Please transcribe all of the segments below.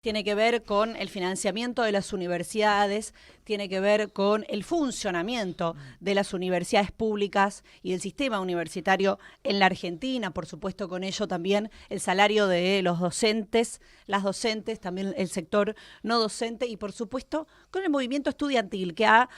Tiene que ver con el financiamiento de las universidades, tiene que ver con el funcionamiento de las universidades públicas y del sistema universitario en la Argentina, por supuesto con ello también el salario de los docentes, las docentes, también el sector no docente y por supuesto con el movimiento estudiantil que ha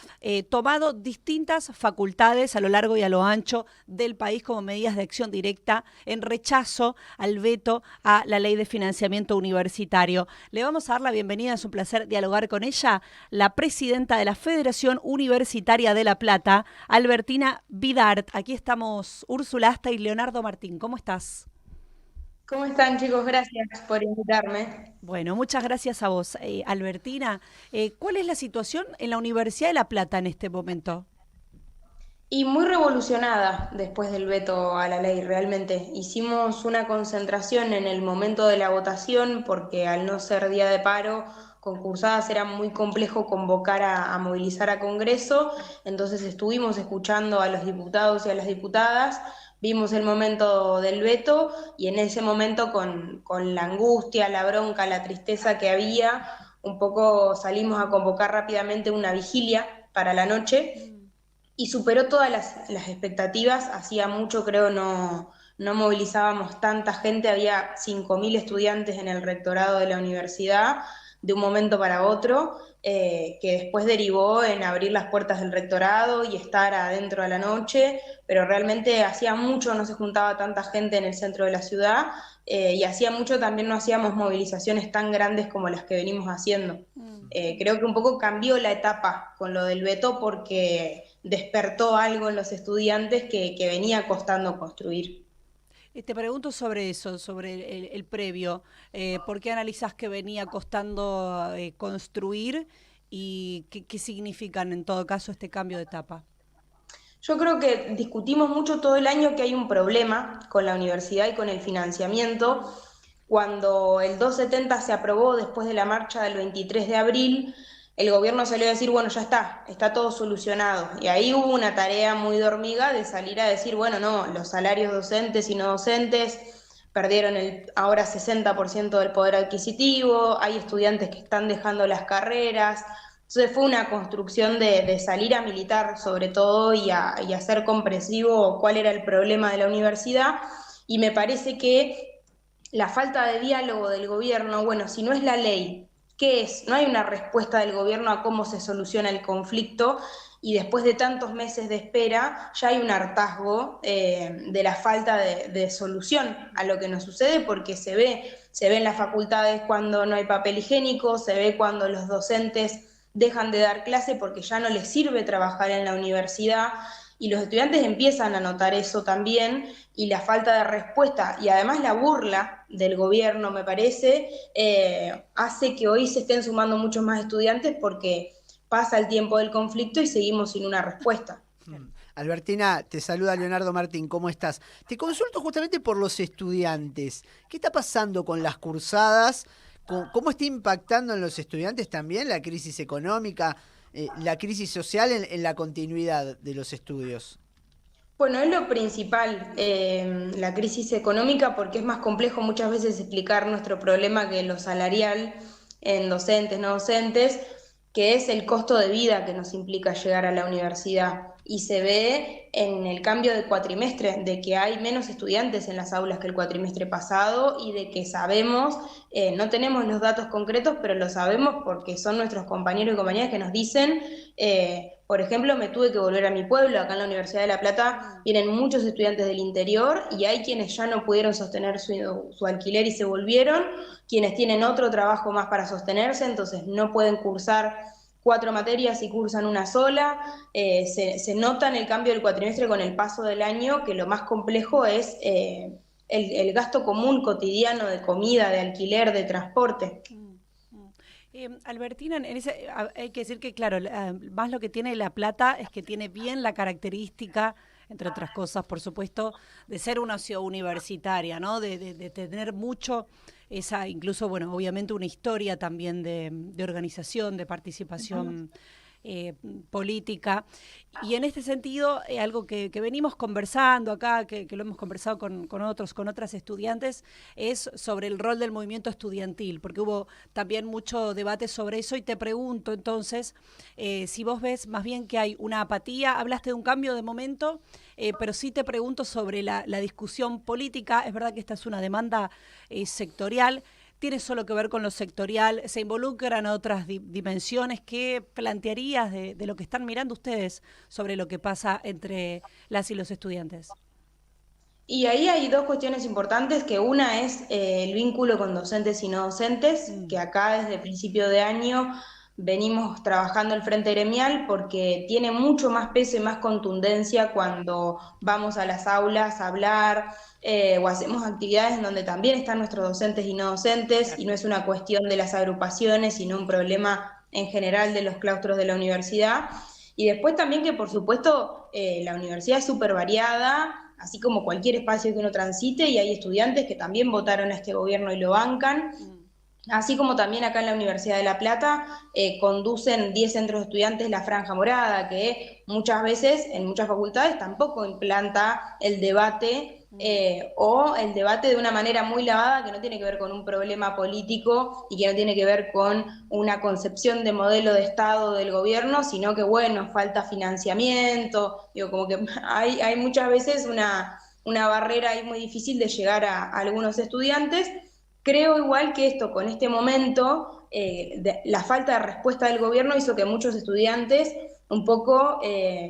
tomado distintas facultades a lo largo y a lo ancho del país como medidas de acción directa en rechazo al veto a la ley de financiamiento universitario. Le vamos a dar la bienvenida, es un placer dialogar con ella, la presidenta de la Federación Universitaria de La Plata, Albertina Vidart. Aquí estamos Úrsula Asta y Leonardo Martín. ¿Cómo estás? ¿Cómo están, chicos? Gracias por invitarme. Bueno, muchas gracias a vos, Albertina. ¿Cuál es la situación en la Universidad de La Plata en este momento? Y muy revolucionada después del veto a la ley, realmente. Hicimos una concentración en el momento de la votación porque al no ser día de paro, concursadas era muy complejo convocar a movilizar a Congreso, entonces estuvimos escuchando a los diputados y a las diputadas, vimos el momento del veto y en ese momento con la angustia, la bronca, la tristeza que había, un poco salimos a convocar rápidamente una vigilia para la noche y superó todas las expectativas. Hacía mucho, creo, no movilizábamos tanta gente, había 5.000 estudiantes en el rectorado de la universidad de un momento para otro, que después derivó en abrir las puertas del rectorado y estar adentro a la noche, pero realmente hacía mucho no se juntaba tanta gente en el centro de la ciudad, y hacía mucho también no hacíamos movilizaciones tan grandes como las que venimos haciendo. Creo que un poco cambió la etapa con lo del veto porque despertó algo en los estudiantes que venía costando construir. Te pregunto sobre eso, sobre el previo. ¿Por qué analizás que venía costando construir y qué significan en todo caso este cambio de etapa? Yo creo que discutimos mucho todo el año que hay un problema con la universidad y con el financiamiento. Cuando el 270 se aprobó después de la marcha del 23 de abril, el gobierno salió a decir, bueno, ya está todo solucionado. Y ahí hubo una tarea muy de hormiga de salir a decir, bueno, no, los salarios docentes y no docentes perdieron ahora 60% del poder adquisitivo, hay estudiantes que están dejando las carreras. Entonces fue una construcción de salir a militar sobre todo y a hacer comprensivo cuál era el problema de la universidad. Y me parece que la falta de diálogo del gobierno, bueno, si no es la ley, ¿qué es? No hay una respuesta del gobierno a cómo se soluciona el conflicto y después de tantos meses de espera ya hay un hartazgo de la falta de solución a lo que nos sucede porque se ve en las facultades cuando no hay papel higiénico, se ve cuando los docentes dejan de dar clase porque ya no les sirve trabajar en la universidad y los estudiantes empiezan a notar eso también y la falta de respuesta y además la burla del gobierno, me parece, hace que hoy se estén sumando muchos más estudiantes porque pasa el tiempo del conflicto y seguimos sin una respuesta. Albertina, te saluda Leonardo Martín, ¿cómo estás? Te consulto justamente por los estudiantes. ¿Qué está pasando con las cursadas? ¿Cómo está impactando en los estudiantes también la crisis económica, la crisis social en la continuidad de los estudios? Bueno, es lo principal, la crisis económica, porque es más complejo muchas veces explicar nuestro problema que lo salarial en docentes, no docentes, que es el costo de vida que nos implica llegar a la universidad. Y se ve en el cambio de cuatrimestre, de que hay menos estudiantes en las aulas que el cuatrimestre pasado y de que sabemos, no tenemos los datos concretos, pero lo sabemos porque son nuestros compañeros y compañeras que nos dicen, por ejemplo, me tuve que volver a mi pueblo, acá en la Universidad de La Plata vienen muchos estudiantes del interior y hay quienes ya no pudieron sostener su alquiler y se volvieron, quienes tienen otro trabajo más para sostenerse, entonces no pueden cursar 4 materias y cursan una sola. Se nota en el cambio del cuatrimestre con el paso del año que lo más complejo es el gasto común cotidiano de comida, de alquiler, de transporte. Albertina, hay que decir que, claro, más lo que tiene La Plata es que tiene bien la característica, entre otras cosas, por supuesto, de ser una ciudad universitaria, ¿no? De tener mucho incluso, bueno, obviamente una historia también de organización, de participación eh, política. Y en este sentido, algo que venimos conversando acá, que lo hemos conversado con otras estudiantes, es sobre el rol del movimiento estudiantil, porque hubo también mucho debate sobre eso. Y te pregunto entonces, si vos ves más bien que hay una apatía, hablaste de un cambio de momento, pero sí te pregunto sobre la discusión política. Es verdad que esta es una demanda sectorial. ¿Tiene solo que ver con lo sectorial? ¿Se involucran otras dimensiones? ¿Qué plantearías de lo que están mirando ustedes sobre lo que pasa entre las y los estudiantes? Y ahí hay dos cuestiones importantes, que una es el vínculo con docentes y no docentes, que acá desde principio de año venimos trabajando el frente gremial porque tiene mucho más peso y más contundencia cuando vamos a las aulas a hablar o hacemos actividades en donde también están nuestros docentes y no docentes, y no es una cuestión de las agrupaciones, sino un problema en general de los claustros de la universidad. Y después también que, por supuesto, la universidad es súper variada, así como cualquier espacio que uno transite, y hay estudiantes que también votaron a este gobierno y lo bancan. Así como también acá en la Universidad de La Plata conducen 10 centros de estudiantes la Franja Morada, que muchas veces en muchas facultades tampoco implanta el debate o el debate de una manera muy lavada, que no tiene que ver con un problema político y que no tiene que ver con una concepción de modelo de Estado del gobierno, sino que, bueno, falta financiamiento. Digo, como que hay muchas veces una barrera ahí muy difícil de llegar a algunos estudiantes. Creo igual que esto, con este momento, la falta de respuesta del gobierno hizo que muchos estudiantes un poco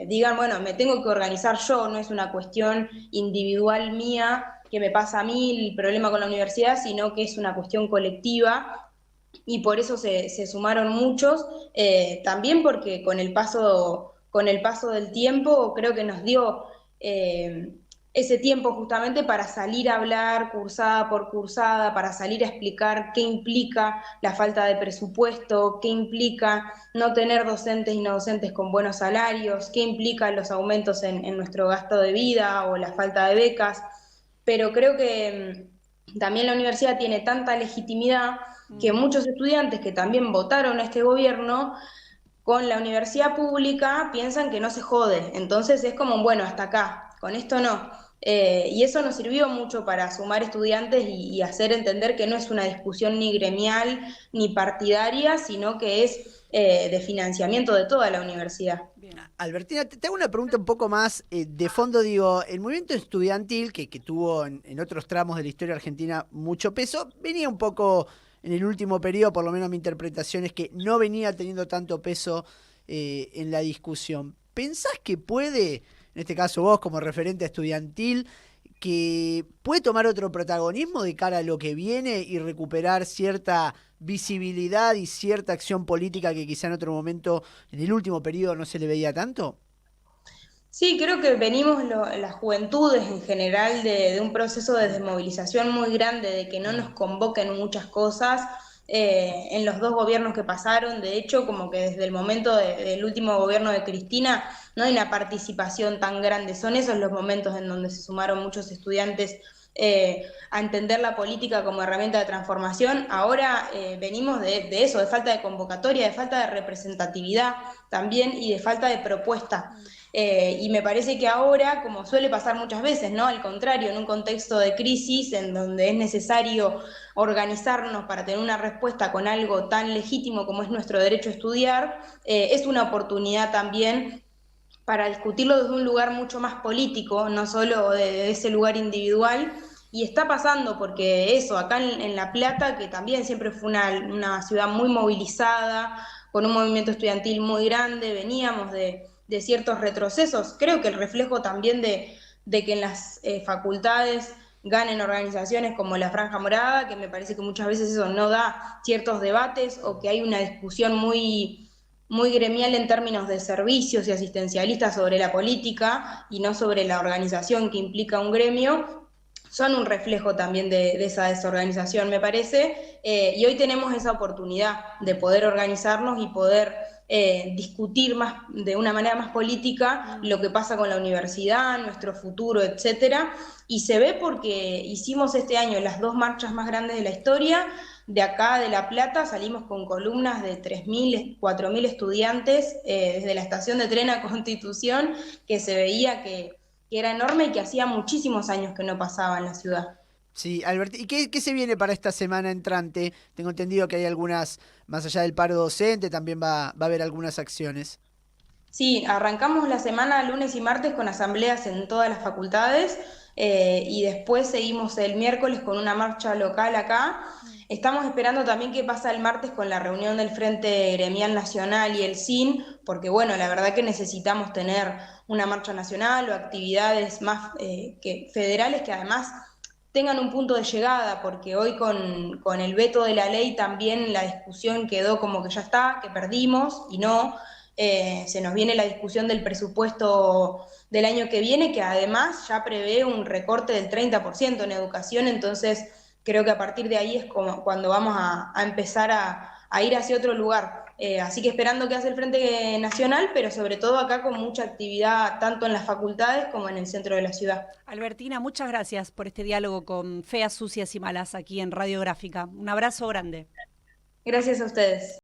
digan, bueno, me tengo que organizar yo, no es una cuestión individual mía que me pasa a mí el problema con la universidad, sino que es una cuestión colectiva, y por eso se sumaron muchos, también porque con el paso del tiempo creo que nos dio ese tiempo justamente para salir a hablar cursada por cursada, para salir a explicar qué implica la falta de presupuesto, qué implica no tener docentes y no docentes con buenos salarios, qué implica los aumentos en nuestro gasto de vida o la falta de becas. Pero creo que también la universidad tiene tanta legitimidad que muchos estudiantes que también votaron a este gobierno con la universidad pública piensan que no se jode, entonces es como, bueno, hasta acá, con esto no. Y eso nos sirvió mucho para sumar estudiantes y hacer entender que no es una discusión ni gremial ni partidaria, sino que es de financiamiento de toda la universidad. Bien. Albertina, te hago una pregunta un poco más de fondo. Digo, el movimiento estudiantil, que tuvo en otros tramos de la historia argentina mucho peso, venía un poco en el último periodo, por lo menos mi interpretación es que no venía teniendo tanto peso en la discusión. ¿Pensás que puede, en este caso vos como referente estudiantil, que puede tomar otro protagonismo de cara a lo que viene y recuperar cierta visibilidad y cierta acción política que quizá en otro momento, en el último periodo, no se le veía tanto? Sí, creo que venimos las juventudes en general de un proceso de desmovilización muy grande, de que no nos convoquen muchas cosas en los dos gobiernos que pasaron. De hecho, como que desde el momento del último gobierno de Cristina no hay una participación tan grande. Son esos los momentos en donde se sumaron muchos estudiantes a entender la política como herramienta de transformación. Ahora venimos de eso, de falta de convocatoria, de falta de representatividad también y de falta de propuesta. Y me parece que ahora, como suele pasar muchas veces, ¿no? Al contrario, en un contexto de crisis en donde es necesario organizarnos para tener una respuesta con algo tan legítimo como es nuestro derecho a estudiar, es una oportunidad también para discutirlo desde un lugar mucho más político, no solo de ese lugar individual. Y está pasando porque eso, acá en La Plata, que también siempre fue una ciudad muy movilizada, con un movimiento estudiantil muy grande, veníamos de ciertos retrocesos. Creo que el reflejo también de que en las facultades ganen organizaciones como la Franja Morada, que me parece que muchas veces eso no da ciertos debates, o que hay una discusión muy gremial en términos de servicios y asistencialistas sobre la política y no sobre la organización que implica un gremio, son un reflejo también de esa desorganización, me parece, y hoy tenemos esa oportunidad de poder organizarnos y poder discutir más, de una manera más política, lo que pasa con la universidad, nuestro futuro, etcétera. Y se ve porque hicimos este año las dos marchas más grandes de la historia, de acá de La Plata salimos con columnas de 3.000, 4.000 estudiantes desde la estación de tren a Constitución, que se veía que era enorme y que hacía muchísimos años que no pasaba en la ciudad. Sí, Albert, ¿y qué se viene para esta semana entrante? Tengo entendido que hay algunas, más allá del paro docente, también va a haber algunas acciones. Sí, arrancamos la semana lunes y martes con asambleas en todas las facultades y después seguimos el miércoles con una marcha local acá. Estamos esperando también qué pasa el martes con la reunión del Frente Gremial Nacional y el SIN, porque bueno, la verdad que necesitamos tener una marcha nacional o actividades más federales que además tengan un punto de llegada, porque hoy con el veto de la ley también la discusión quedó como que ya está, que perdimos y no. Se nos viene la discusión del presupuesto del año que viene, que además ya prevé un recorte del 30% en educación, entonces creo que a partir de ahí es como cuando vamos a empezar a ir hacia otro lugar. Así que esperando que hace el Frente Nacional, pero sobre todo acá con mucha actividad tanto en las facultades como en el centro de la ciudad. Albertina, muchas gracias por este diálogo con Feas, Sucias y Malas aquí en Radiográfica. Un abrazo grande. Gracias a ustedes.